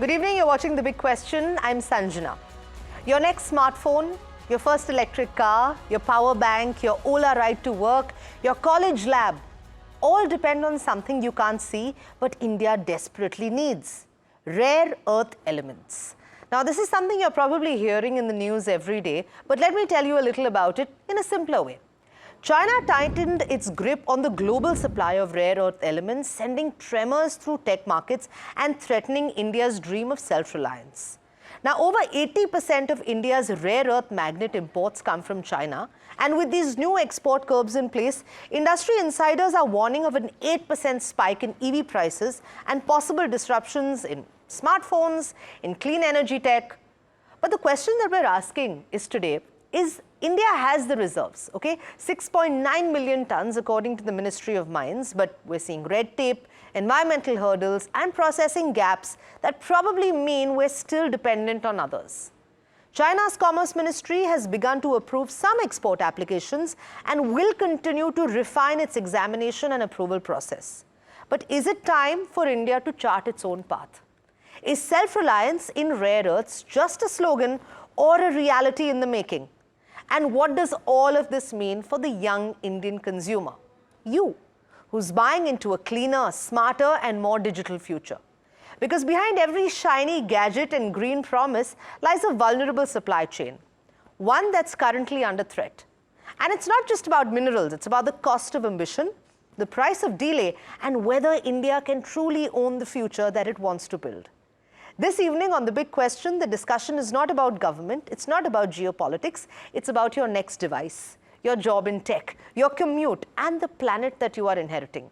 Good evening, you're watching The Big Question. I'm Sanjana. Your next smartphone, your first electric car, your power bank, your Ola ride to work, your college lab, all depend on something you can't see, but India desperately needs: rare earth elements. Now, this is something you're probably hearing in the news every day, but let me tell you a little about it in a simpler way. China tightened its grip on the global supply of rare earth elements, sending tremors through tech markets and threatening India's dream of self-reliance. Now, over 80% of India's rare earth magnet imports come from China. And with these new export curbs in place, industry insiders are warning of an 8% spike in EV prices and possible disruptions in smartphones, in clean energy tech. But the question that we're asking is today is India has the reserves, okay? 6.9 million tons according to the Ministry of Mines, but we're seeing red tape, environmental hurdles and processing gaps that probably mean we're still dependent on others. China's Commerce Ministry has begun to approve some export applications and will continue to refine its examination and approval process. But is it time for India to chart its own path? Is self-reliance in rare earths just a slogan or a reality in the making? And what does all of this mean for the young Indian consumer? You, who's buying into a cleaner, smarter and more digital future. Because behind every shiny gadget and green promise lies a vulnerable supply chain, one that's currently under threat. And it's not just about minerals, it's about the cost of ambition, the price of delay, and whether India can truly own the future that it wants to build. This evening on The Big Question, the discussion is not about government, it's not about geopolitics, it's about your next device, your job in tech, your commute, and the planet that you are inheriting.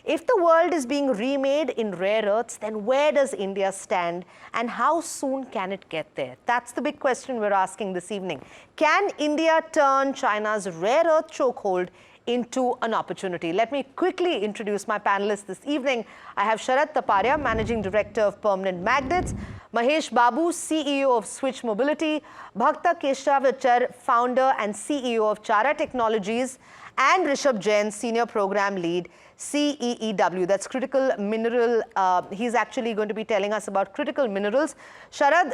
If the world is being remade in rare earths, then where does India stand and how soon can it get there? That's the big question we're asking this evening. Can India turn China's rare earth chokehold into an opportunity? Let me quickly introduce my panelists this evening. I have Sharad Taparia, Managing Director of Permanent Magnets, Mahesh Babu, CEO of Switch Mobility, Bhakta Keshavachar, Founder and CEO of Chara Technologies, and Rishabh Jain, Senior Program Lead, CEEW, that's Critical Mineral. He's actually going to be telling us about critical minerals. Sharad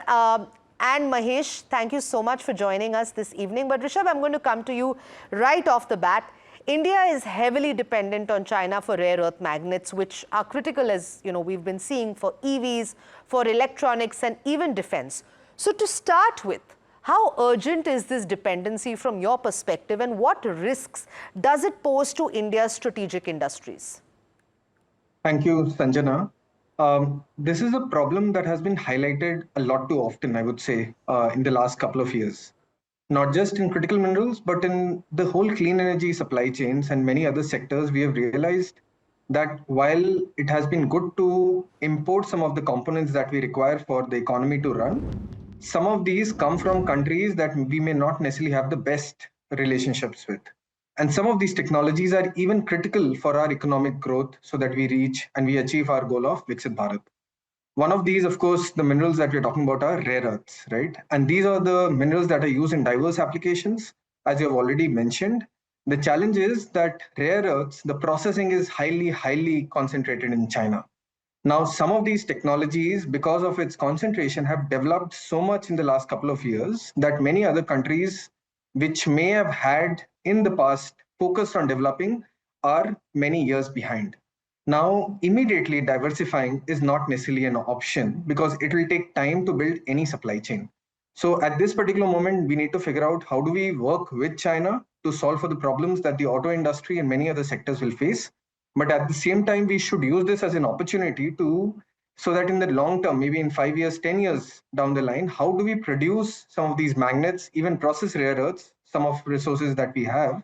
and Mahesh, thank you so much for joining us this evening. But Rishabh, I'm going to come to you right off the bat. India is heavily dependent on China for rare earth magnets, which are critical, as you know, we've been seeing for EVs, for electronics and even defense. So to start with, how urgent is this dependency from your perspective and what risks does it pose to India's strategic industries? Thank you, Sanjana. This is a problem that has been highlighted a lot too often, I would say, in the last couple of years. Not just in critical minerals, but in the whole clean energy supply chains and many other sectors, we have realized that while it has been good to import some of the components that we require for the economy to run, some of these come from countries that we may not necessarily have the best relationships with. And some of these technologies are even critical for our economic growth so that we reach and we achieve our goal of Viksit Bharat. One of these, of course, the minerals that we're talking about are rare earths, right? And these are the minerals that are used in diverse applications, as you have already mentioned. The challenge is that rare earths, the processing is highly concentrated in China. Now, some of these technologies, because of its concentration, have developed so much in the last couple of years that many other countries, which may have had in the past focused on developing, are many years behind. Now, immediately diversifying is not necessarily an option because it will take time to build any supply chain. So at this particular moment, we need to figure out how do we work with China to solve for the problems that the auto industry and many other sectors will face. But at the same time, we should use this as an opportunity so that in the long term, maybe in 5 years, 10 years down the line, how do we produce some of these magnets, even process rare earths, some of resources that we have,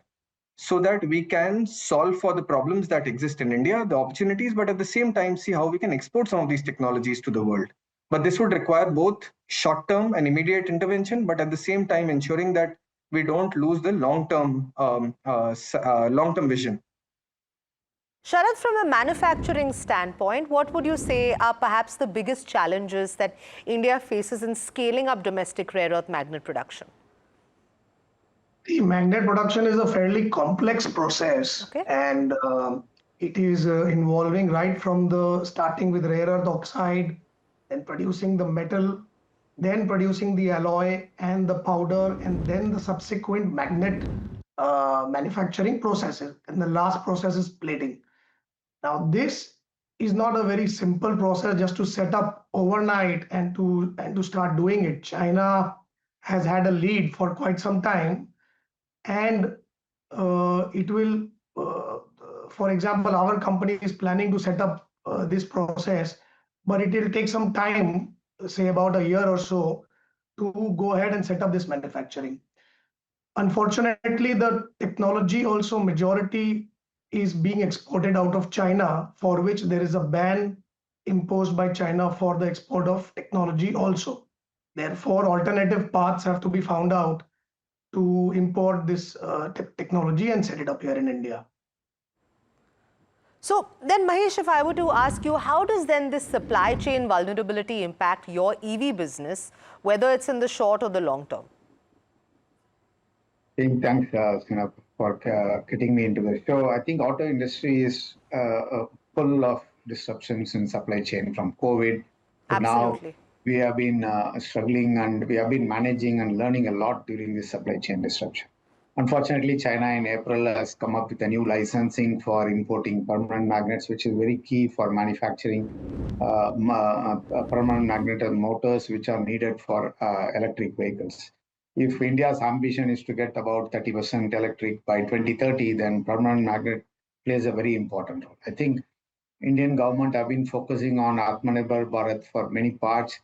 so that we can solve for the problems that exist in India, the opportunities, but at the same time, see how we can export some of these technologies to the world. But this would require both short-term and immediate intervention, but at the same time, ensuring that we don't lose the long-term vision. Sharad, from a manufacturing standpoint, what would you say are perhaps the biggest challenges that India faces in scaling up domestic rare earth magnet production? The magnet production is a fairly complex process, okay. And it is involving right from the starting with rare earth oxide then producing the metal, then producing the alloy and the powder, and then the subsequent magnet manufacturing processes. And the last process is plating. Now, this is not a very simple process just to set up overnight and to start doing it. China has had a lead for quite some time, and it will, for example, our company is planning to set up this process, but it will take some time, say about a year or so, to go ahead and set up this manufacturing. Unfortunately, the technology also majority is being exported out of China, for which there is a ban imposed by China for the export of technology also. Therefore, alternative paths have to be found out to import this technology and set it up here in India. So then, Mahesh, if I were to ask you, how does then this supply chain vulnerability impact your EV business, whether it's in the short or the long term? Thanks, Sinap, for getting me into the show. I think auto industry is full of disruptions in supply chain from COVID to now. Absolutely. We have been struggling and we have been managing and learning a lot during this supply chain disruption. Unfortunately, China in April has come up with a new licensing for importing permanent magnets, which is very key for manufacturing permanent magnet motors, which are needed for electric vehicles. If India's ambition is to get about 30% electric by 2030, then permanent magnet plays a very important role. I think Indian government have been focusing on Atmanirbhar Bharat for many parts.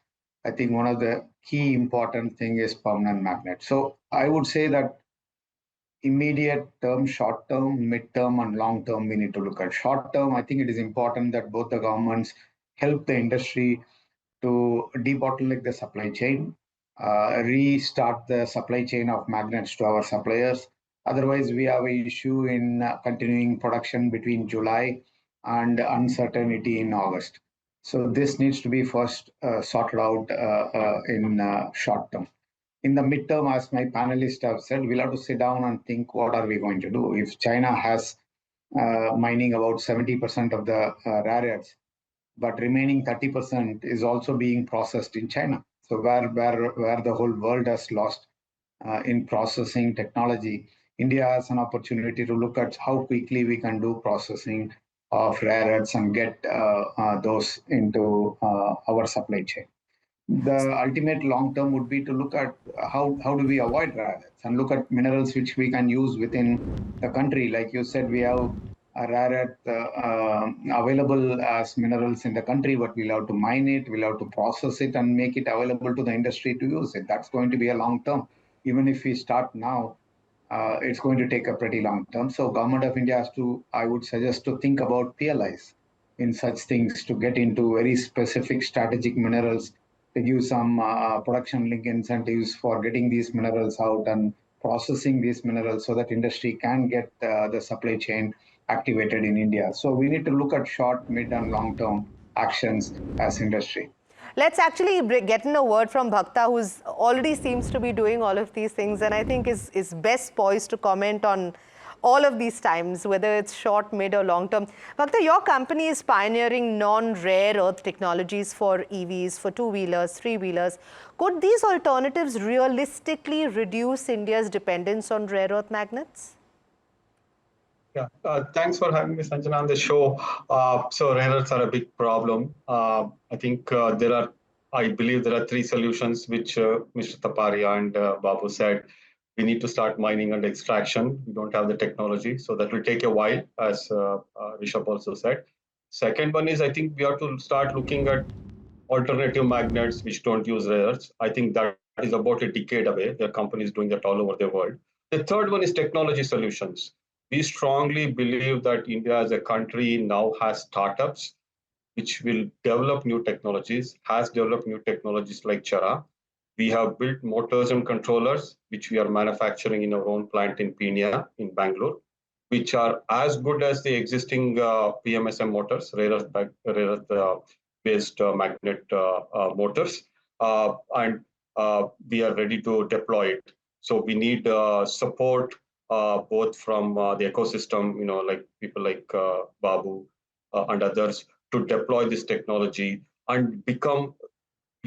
I think one of the key important thing is permanent magnet. So I would say that immediate term, short term, mid term, and long term, we need to look at. Short term, I think it is important that both the governments help the industry to debottleneck the supply chain, restart the supply chain of magnets to our suppliers. Otherwise, we have an issue in continuing production between July and uncertainty in August. So this needs to be first sorted out in short term. In the midterm, as my panelists have said, we'll have to sit down and think what are we going to do. If China has mining about 70% of the rare earths, but remaining 30% is also being processed in China. So where the whole world has lost in processing technology, India has an opportunity to look at how quickly we can do processing of rare earths and get those into our supply chain. The ultimate long term would be to look at how do we avoid rare earths and look at minerals which we can use within the country. Like you said, we have a rare earth available as minerals in the country, but we'll have to mine it, we'll have to process it and make it available to the industry to use it. That's going to be a long term. Even if we start now, it's going to take a pretty long term. So government of India has to, I would suggest, to think about PLIs in such things to get into very specific strategic minerals, to give some production link incentives for getting these minerals out and processing these minerals so that industry can get the supply chain activated in India. So we need to look at short, mid, and long-term actions as industry. Let's actually get in a word from Bhakta, who's already seems to be doing all of these things, and I think is best poised to comment on all of these times, whether it's short, mid, or long term. Bhakta, your company is pioneering non-rare earth technologies for EVs, for two-wheelers, three-wheelers. Could these alternatives realistically reduce India's dependence on rare earth magnets? Yeah, thanks for having me, Sanjana, on the show. So rare earths are a big problem. I think I believe there are three solutions which Mr. Taparia and Babu said. We need to start mining and extraction. We don't have the technology, so that will take a while, as Rishabh also said. Second one is, I think we have to start looking at alternative magnets which don't use rare earths. I think that is about a decade away. There are companies doing that all over the world. The third one is technology solutions. We strongly believe that India as a country now has startups which will develop new technologies, has developed new technologies like Chara. We have built motors and controllers, which we are manufacturing in our own plant in Peenya, in Bangalore, which are as good as the existing PMSM motors, rare earth-based magnet motors. And we are ready to deploy it. So we need support both from the ecosystem, like people like Babu and others, to deploy this technology and become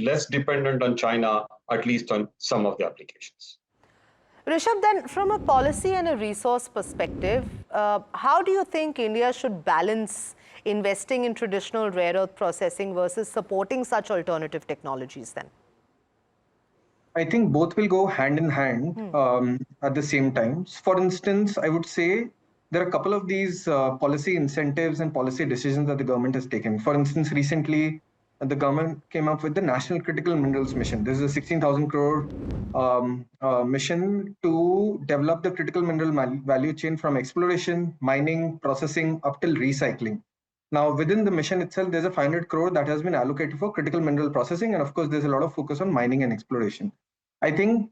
less dependent on China, at least on some of the applications. Rishabh, then from a policy and a resource perspective, how do you think India should balance investing in traditional rare earth processing versus supporting such alternative technologies then? I think both will go hand in hand at the same time. For instance, I would say there are a couple of these policy incentives and policy decisions that the government has taken. For instance, recently the government came up with the National Critical Minerals Mission. This is a 16,000 crore mission to develop the critical mineral value chain from exploration, mining, processing up till recycling. Now, within the mission itself, there's a 500 crore that has been allocated for critical mineral processing. And of course, there's a lot of focus on mining and exploration. I think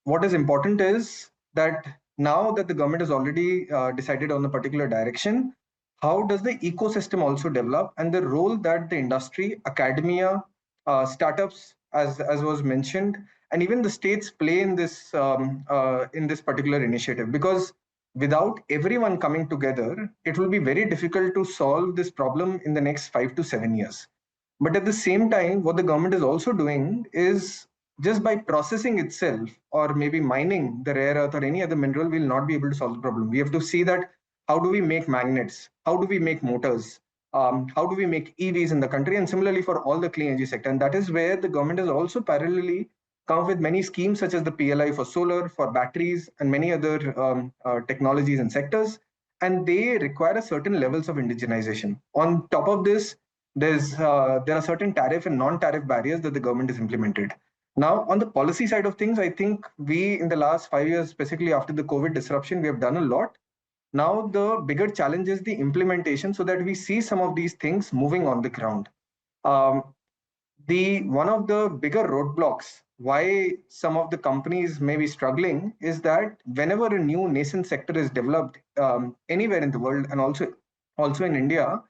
what is important is that now that the government has already decided on a particular direction, how does the ecosystem also develop, and the role that the industry, academia, startups, as was mentioned, and even the states play in this particular initiative? Because without everyone coming together, it will be very difficult to solve this problem in the next 5 to 7 years. But at the same time, what the government is also doing is, just by processing itself or maybe mining the rare earth or any other mineral, will not be able to solve the problem. We have to see that how do we make magnets, how do we make motors, how do we make EVs in the country, and similarly for all the clean energy sector. And that is where the government has also parallelly come up with many schemes such as the PLI for solar, for batteries, and many other technologies and sectors. And they require a certain levels of indigenization. On top of this, there are certain tariff and non-tariff barriers that the government has implemented. Now, on the policy side of things, I think we, in the last 5 years, specifically after the COVID disruption, we have done a lot. Now, the bigger challenge is the implementation, so that we see some of these things moving on the ground. Um, one of the bigger roadblocks why some of the companies may be struggling is that whenever a new nascent sector is developed anywhere in the world, and also in India,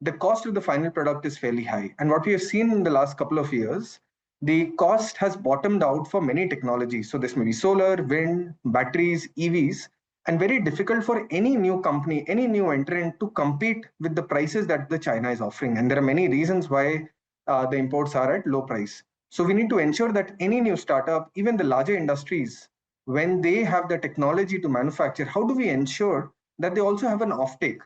the cost of the final product is fairly high. And what we have seen in the last couple of years, the cost has bottomed out for many technologies. So this may be solar, wind, batteries, EVs, and very difficult for any new company, any new entrant to compete with the prices that the China is offering. And there are many reasons why the imports are at low price. So we need to ensure that any new startup, even the larger industries, when they have the technology to manufacture, how do we ensure that they also have an offtake?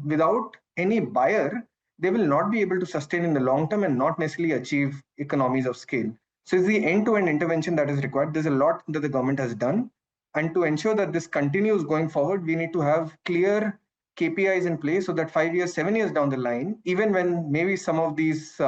Without any buyer, they will not be able to sustain in the long term and not necessarily achieve economies of scale. So it's the end-to-end intervention that is required. There's a lot that the government has done. And to ensure that this continues going forward, we need to have clear KPIs in place so that 5 years, 7 years down the line, even when maybe some of these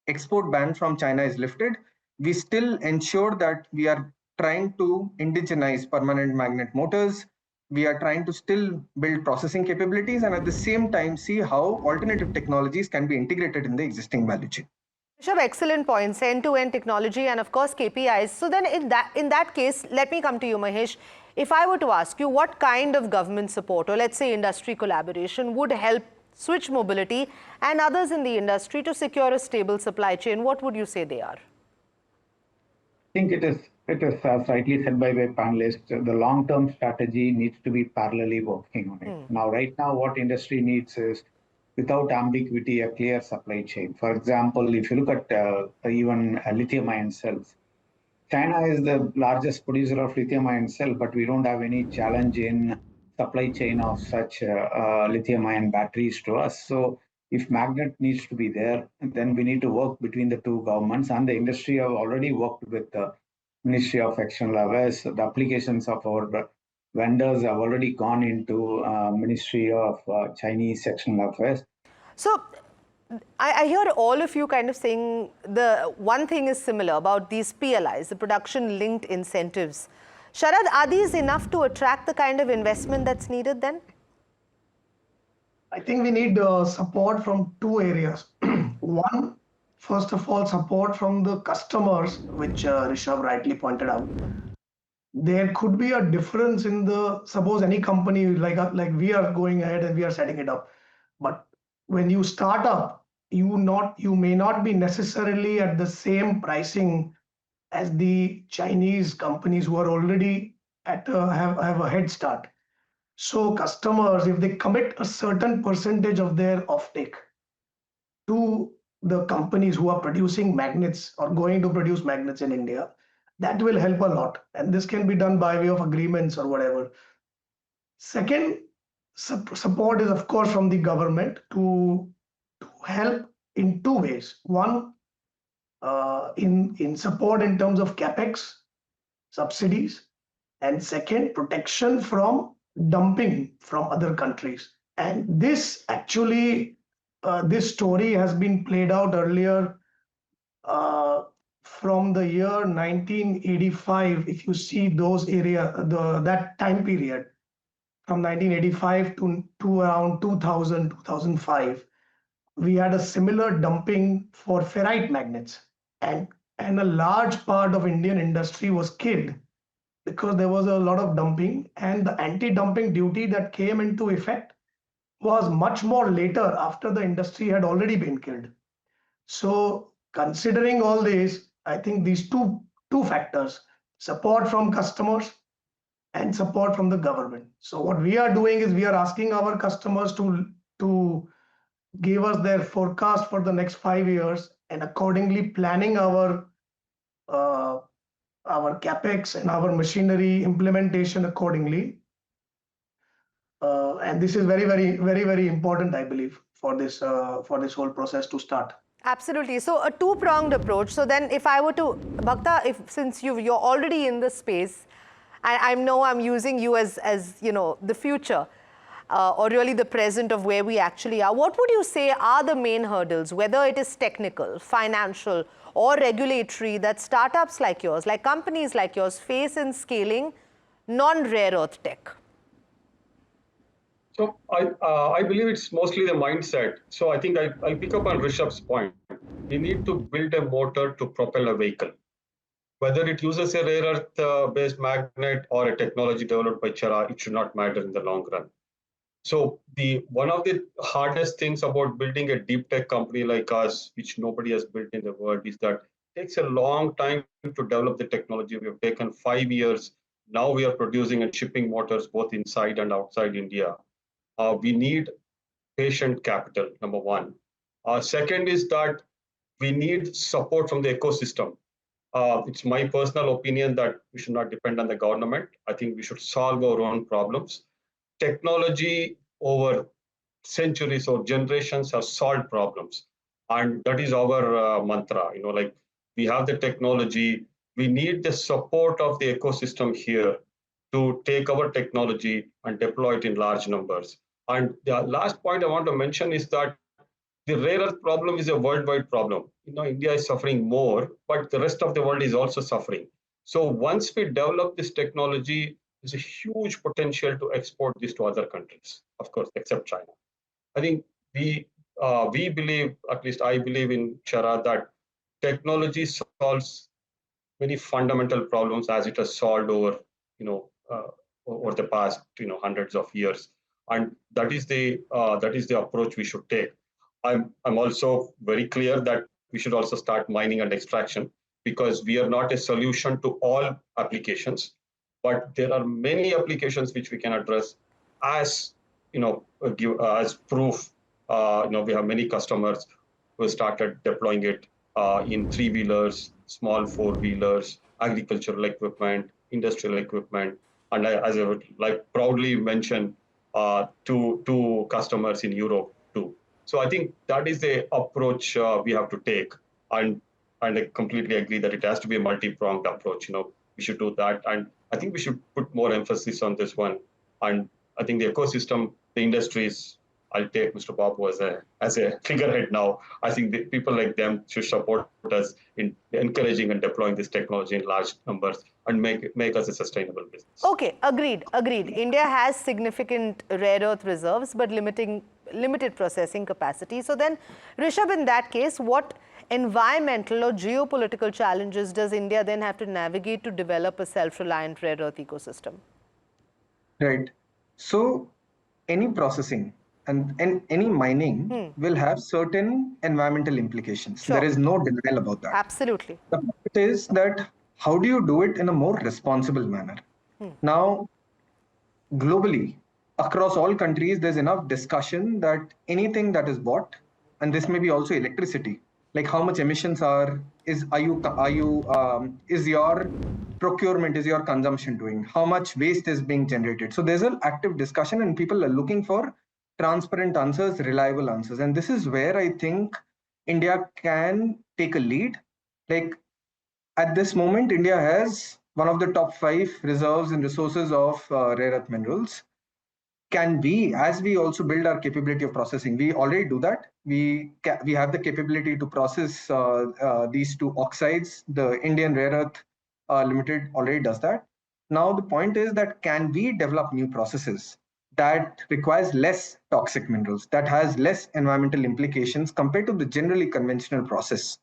export ban from China is lifted, we still ensure that we are trying to indigenize permanent magnet motors. We are trying to still build processing capabilities, and at the same time see how alternative technologies can be integrated in the existing value chain. Rishabh, excellent points, end-to-end technology and of course KPIs. So then in that case, let me come to you, Mahesh. If I were to ask you what kind of government support or let's say industry collaboration would help Switch Mobility and others in the industry to secure a stable supply chain, what would you say they are? I think it is as rightly said by the panelists, the long-term strategy needs to be parallelly working on it. Now, right now, what industry needs is, without ambiguity, a clear supply chain. For example, if you look at even lithium-ion cells, China is the largest producer of lithium-ion cell, but we don't have any challenge in supply chain of such lithium-ion batteries to us. So if magnet needs to be there, then we need to work between the two governments, and the industry have already worked with the Ministry of External Affairs. The applications of our vendors have already gone into Ministry of Chinese External Affairs. So I hear all of you kind of saying the one thing is similar about these PLIs, the production linked incentives. Sharad, are these enough to attract the kind of investment that's needed then? I think we need support from two areas. One, first of all, support from the customers, which Rishabh rightly pointed out. There could be a difference in suppose any company like we are going ahead and we are setting it up, but when you start up, you may not be necessarily at the same pricing as the Chinese companies who are already have a head start. So customers, if they commit a certain percentage of their offtake to the companies who are producing magnets or going to produce magnets in India. That will help a lot. And this can be done by way of agreements or whatever. Second, support is, of course, from the government to help in two ways. One, in support in terms of capex subsidies, and second, protection from dumping from other countries. And this actually, this story has been played out earlier uh, from the year 1985. If you see those that time period from 1985 to around 2000, 2005, we had a similar dumping for ferrite magnets, and a large part of Indian industry was killed because there was a lot of dumping, and the anti-dumping duty that came into effect was much more later after the industry had already been killed. So considering all this, I think these two factors, support from customers and support from the government. So what we are doing is we are asking our customers to give us their forecast for the next 5 years, and accordingly planning uh, our capex and our machinery implementation accordingly. And this is very important, I believe, for this whole process to start. Absolutely. So a two-pronged approach. So then if I were to, Bhakta, since you're already in this space, I know I'm using you as the future, or really the present of where we actually are. What would you say are the main hurdles, whether it is technical, financial, or regulatory, that startups like yours, like companies like yours, face in scaling non-rare earth tech? So I believe it's mostly the mindset. So I think I'll pick up on Rishabh's point. We need to build a motor to propel a vehicle. Whether it uses a rare earth based magnet or a technology developed by Chera, it should not matter in the long run. So one of the hardest things about building a deep tech company like us, which nobody has built in the world, is that it takes a long time to develop the technology. We have taken 5 years. Now we are producing and shipping motors both inside and outside India. We need patient capital, number one. Second is that we need support from the ecosystem. It's my personal opinion that we should not depend on the government. I think we should solve our own problems. Technology over centuries or generations has solved problems, and that is our mantra. Like, we have the technology, we need the support of the ecosystem here to take our technology and deploy it in large numbers. And the last point I want to mention is that the rare earth problem is a worldwide problem. India is suffering more, but the rest of the world is also suffering. So once we develop this technology, there's a huge potential to export this to other countries, of course, except China. I think we believe, at least I believe in Chera, that technology solves many fundamental problems as it has solved over the past hundreds of years, and that is the approach we should take. I'm also very clear that we should also start mining and extraction, because we are not a solution to all applications, but there are many applications which we can address as as proof. We have many customers who started deploying it in three-wheelers, small four-wheelers, agricultural equipment, industrial equipment, and as I would like proudly mention, two customers in Europe too. So I think that is the approach we have to take, and I completely agree that it has to be a multi-pronged approach. We should do that, and I think we should put more emphasis on this one. And I think the ecosystem, the industries, I'll take Mr. Babu as a figurehead now. I think the people like them should support us in encouraging and deploying this technology in large numbers and make us a sustainable business. Okay, agreed. India has significant rare earth reserves, but limited processing capacity. So then, Rishabh, in that case, what environmental or geopolitical challenges does India then have to navigate to develop a self-reliant rare earth ecosystem? Right. So any processing and any mining will have certain environmental implications. Sure. There is no denial about that. Absolutely. The point is that how do you do it in a more responsible manner? Now, globally, across all countries, there's enough discussion that anything that is bought, and this may be also electricity, like how much emissions is your procurement, is your consumption doing, how much waste is being generated. So there's an active discussion and people are looking for transparent answers, reliable answers. And this is where I think India can take a lead. Like at this moment, India has one of the top 5 reserves and resources of rare earth minerals. Can we, as we also build our capability of processing, we already do that. We have the capability to process these 2 oxides. The Indian Rare Earth Limited already does that. Now the point is that can we develop new processes that requires less toxic minerals, that has less environmental implications compared to the generally conventional process?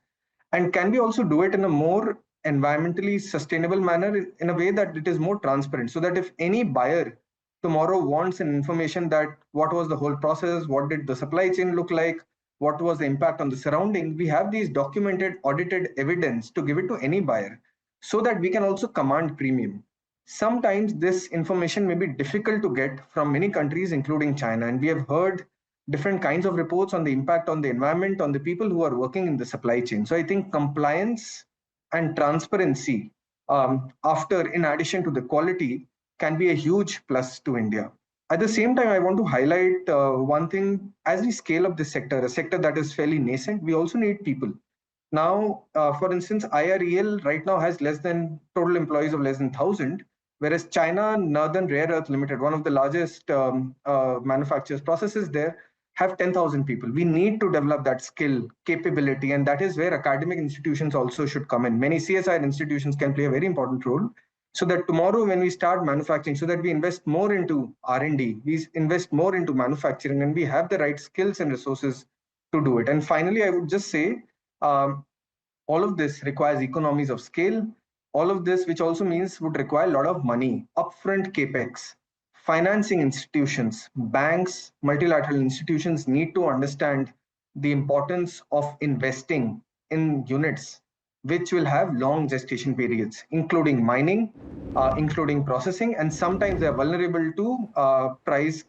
And can we also do it in a more environmentally sustainable manner, in a way that it is more transparent, so that if any buyer tomorrow wants an information that what was the whole process, what did the supply chain look like, what was the impact on the surrounding, we have these documented, audited evidence to give it to any buyer, so that we can also command premium. Sometimes this information may be difficult to get from many countries, including China, and we have heard different kinds of reports on the impact on the environment, on the people who are working in the supply chain. So I think compliance and transparency, after in addition to the quality, can be a huge plus to India. At the same time, I want to highlight one thing. As we scale up this sector, a sector that is fairly nascent, we also need people. Now, for instance, IREL right now has less than total employees of less than 1,000, whereas China Northern Rare Earth Limited, one of the largest manufacturers, processes there, have 10,000 people. We need to develop that skill, capability, and that is where academic institutions also should come in. Many CSIR institutions can play a very important role, so that tomorrow when we start manufacturing, so that we invest more into R&D, we invest more into manufacturing, and we have the right skills and resources to do it. And finally, I would just say, um, all of this requires economies of scale. All of this, which also means would require a lot of money, upfront capex. Financing institutions, banks, multilateral institutions need to understand the importance of investing in units which will have long gestation periods, including mining, including processing, and sometimes they are vulnerable to price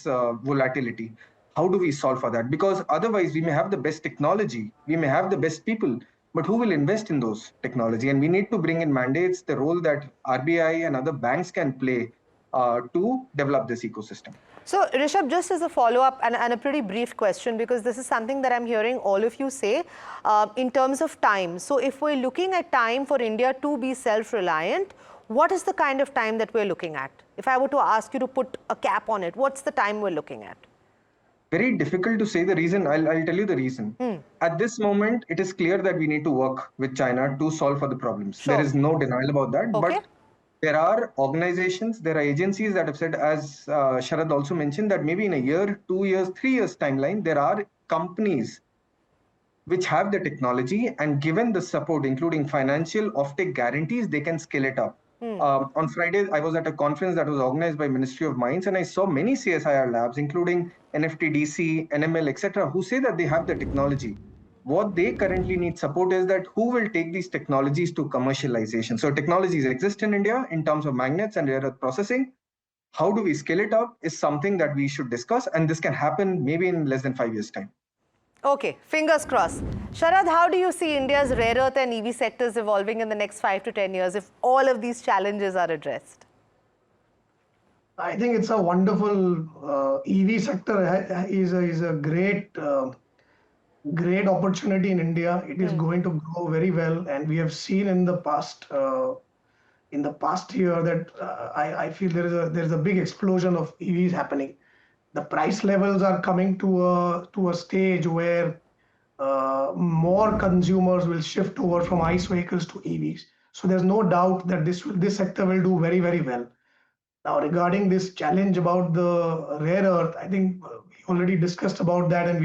volatility. How do we solve for that? Because otherwise, we may have the best technology, we may have the best people, but who will invest in those technology? And we need to bring in mandates, the role that RBI and other banks can play to develop this ecosystem. So, Rishabh, just as a follow-up and a pretty brief question, because this is something that I'm hearing all of you say in terms of time. So, if we're looking at time for India to be self-reliant, what is the kind of time that we're looking at? If I were to ask you to put a cap on it, what's the time we're looking at? Very difficult to say the reason. I'll tell you the reason. At this moment, it is clear that we need to work with China to solve for the problems. Sure. There is no denial about that. Okay. But there are organizations, there are agencies that have said, as Sharad also mentioned, that maybe in a year, 2 years, 3 years timeline, there are companies which have the technology, and given the support, including financial offtake guarantees, they can scale it up. On Friday, I was at a conference that was organized by Ministry of Mines, and I saw many CSIR labs, including NFTDC, NML, etc., who say that they have the technology. What they currently need support is that who will take these technologies to commercialization. So technologies exist in India in terms of magnets and rare earth processing. How do we scale it up is something that we should discuss, and this can happen maybe in less than 5 years' time. Okay, fingers crossed. Sharad, how do you see India's rare earth and EV sectors evolving in the next 5 to 10 years if all of these challenges are addressed? I think it's a wonderful EV sector is a great opportunity in India. It is going to grow very well, and we have seen in the past year that I feel there is a big explosion of EVs happening. The price levels are coming to a stage where more consumers will shift over from ICE vehicles to EVs. So there's no doubt that this sector will do very, very well. Now, regarding this challenge about the rare earth, I think we already discussed about that, and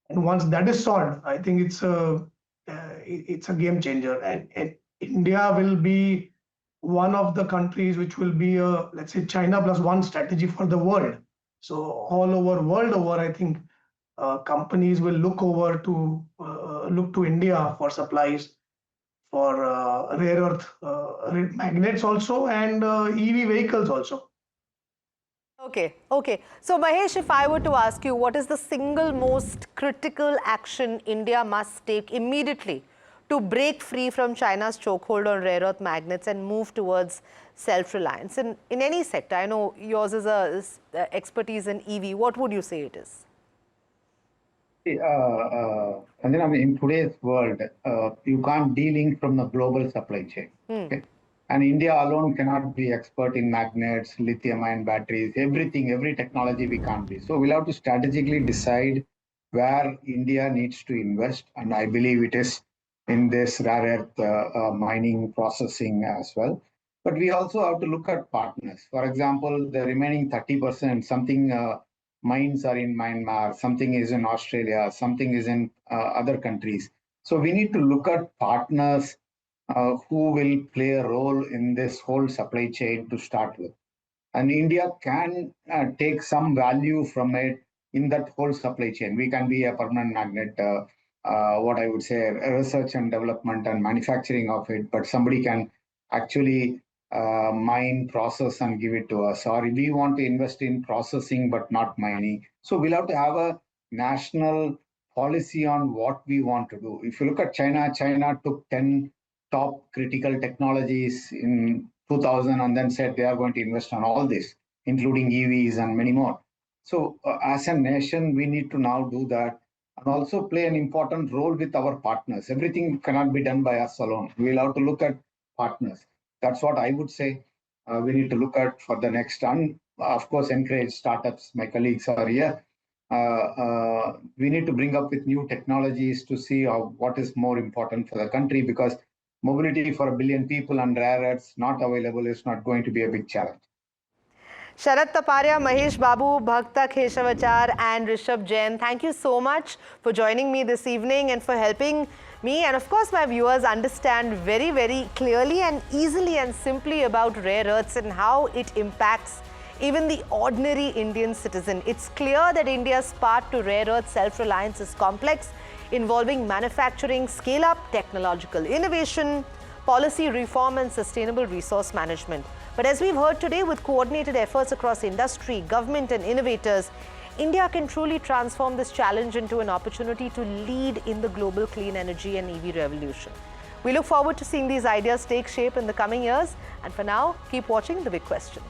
and once that is solved, I think it's a game changer, and India will be one of the countries which will be a, let's say, China plus one strategy for the world. So all over world over, I think companies will look to India for supplies for rare earth magnets also, and EV vehicles also. Okay. So Mahesh, if I were to ask you, what is the single most critical action India must take immediately to break free from China's chokehold on rare earth magnets and move towards self-reliance in any sector? I know yours is expertise in EV. What would you say it is? And then in today's world, you can't de-link from the global supply chain. Okay? And India alone cannot be expert in magnets, lithium-ion batteries, everything, every technology we can't be. So we'll have to strategically decide where India needs to invest. And I believe it is in this rare earth mining processing as well. But we also have to look at partners. For example, the remaining 30%, something mines are in Myanmar, something is in Australia, something is in other countries. So we need to look at partners who will play a role in this whole supply chain to start with. And India can take some value from it in that whole supply chain. We can be a permanent magnet, what I would say, research and development and manufacturing of it, but somebody can actually mine, process, and give it to us. Or we want to invest in processing, but not mining. So we'll have to have a national policy on what we want to do. If you look at China, China took 10 top critical technologies in 2000 and then said they are going to invest on all this, including EVs and many more. So as a nation, we need to now do that and also play an important role with our partners. Everything cannot be done by us alone. We'll have to look at partners. That's what I would say we need to look at for the next and of course, encourage startups. My colleagues are here. We need to bring up with new technologies to see what is more important for the country, because mobility for 1 billion people and rare earths not available is not going to be a big challenge. Sharad Taparia, Mahesh Babu, Bhakta Kheshawachar and Rishabh Jain, thank you so much for joining me this evening and for helping me and of course my viewers understand very, very clearly and easily and simply about rare earths and how it impacts even the ordinary Indian citizen. It's clear that India's path to rare earth self-reliance is complex, involving manufacturing scale-up, technological innovation, policy reform and sustainable resource management. But as we've heard today, with coordinated efforts across industry, government and innovators, India can truly transform this challenge into an opportunity to lead in the global clean energy and EV revolution. We look forward to seeing these ideas take shape in the coming years. And for now, keep watching The Big Question.